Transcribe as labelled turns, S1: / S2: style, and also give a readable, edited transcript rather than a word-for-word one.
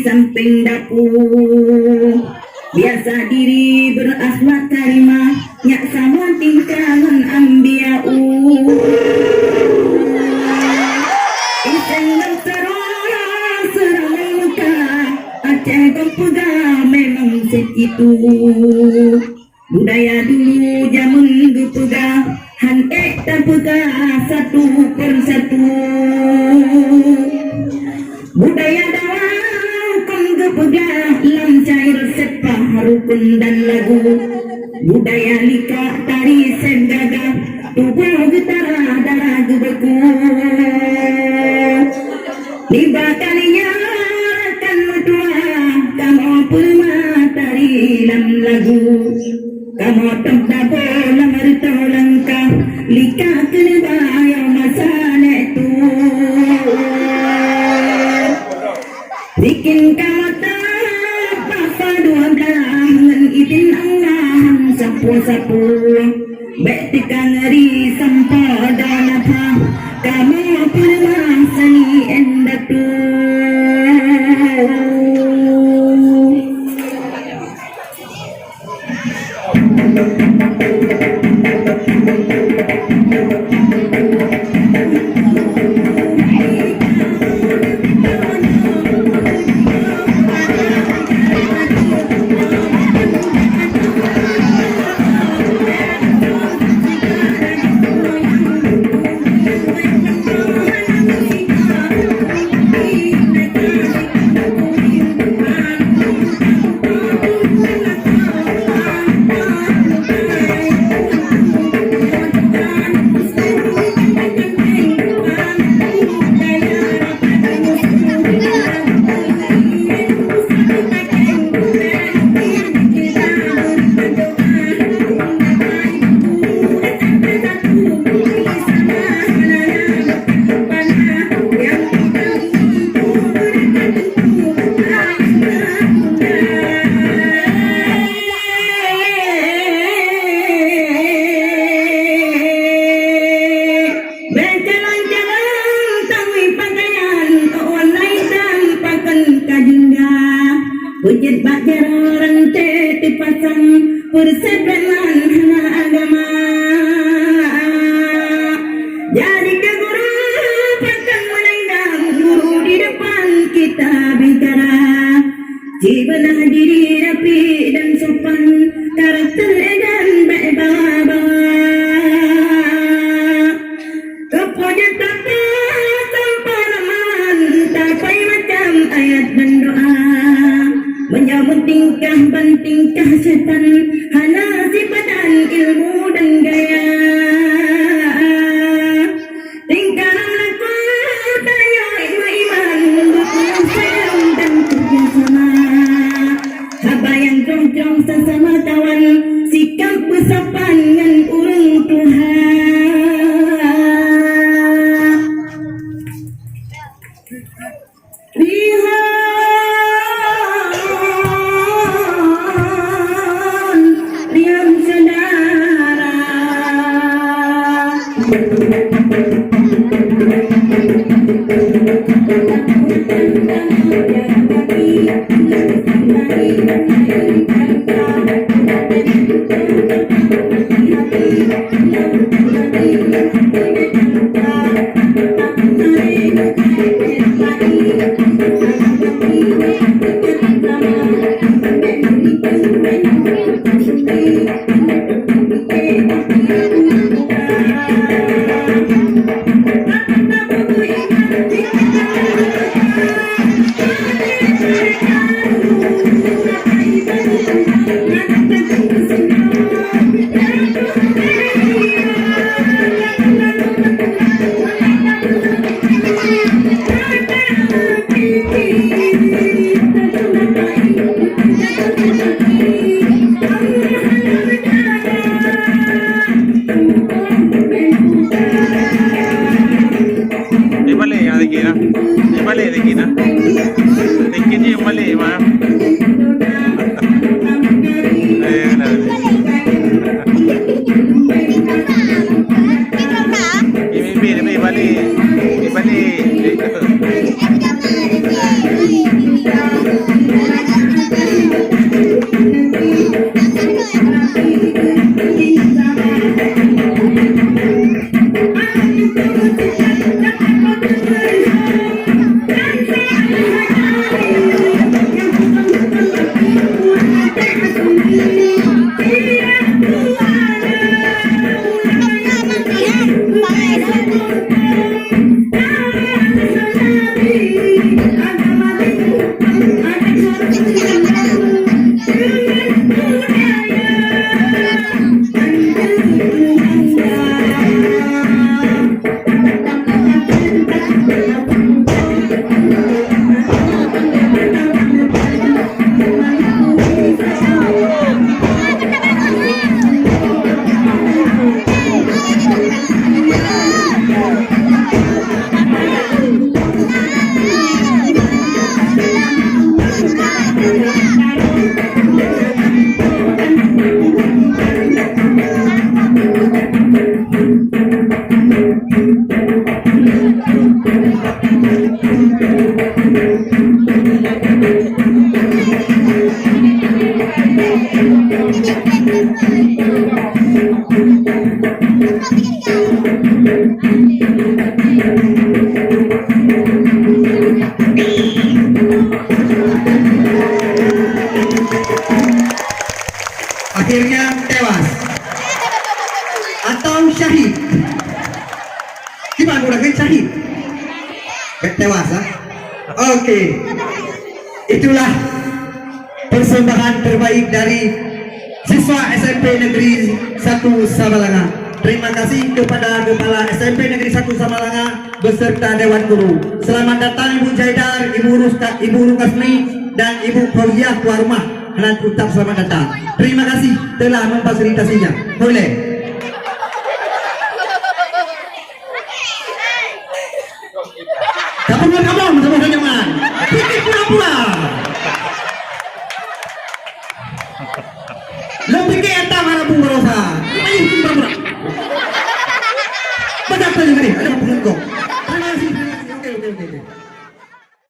S1: samping dapur, biasa diri berakhlak karimah, nyak sama tingkahan ambiau. Iseng dan serang muka, Aceh gempega memang segitu. Budaya dulu zaman gempega, hantek dan pega satu persatu. Budaya dalam gempega, lam cair sepah rukun dan lagu. Budaya lika tari sendaga, tubuh getara darah gebeku. Tiba kalinya akan dua, kamu pulma tari lam lagu. Kamu tempat bola merta langkah, lika kena yang masalah itu. Bikin kamu tak apa dua belah, izin Allah sapu-sapu. Betika ngeri sampah dan apa, kamu pulma sani endatu. Wujud bakar orang teti pasang persebelan hana agama. Jadi ke guru pasang menendang, guru di depan kita bicara. Jibanah diri rapi dan sopan, karakter dan baik baba. Kepunyaan tanpa ramalan, tapai macam ayat dan doa. Menyambut tingkah bantingkah setan, hana sifatan ilmu dan gaya.
S2: Yung mali, yung adiki na. Yung mali, adiki na. Tingin niyo yung mali, ma. Ayun na. May mali. May mali.
S3: Akhirnya tewas atau syahid. Gimana udah kan syahid? Tewas ah? Oke. Itulah persembahan terbaik dari siswa SMP Negeri 1 Samalanga. Terima kasih kepada Kepala SMP Negeri 1 Samalanga beserta Dewan Guru. Selamat datang Ibu Jaidar, Ibu Rukasmi, dan Ibu Fauziah tuan rumah. Dan ucap selamat datang. Terima kasih telah memfasilitasinya. Boleh. Kamu jangan. Pikir pura-pura. Lebih ke entah mana Bu Rosa. Ayo pura-pura. Benar saja nih, ada pengungkong.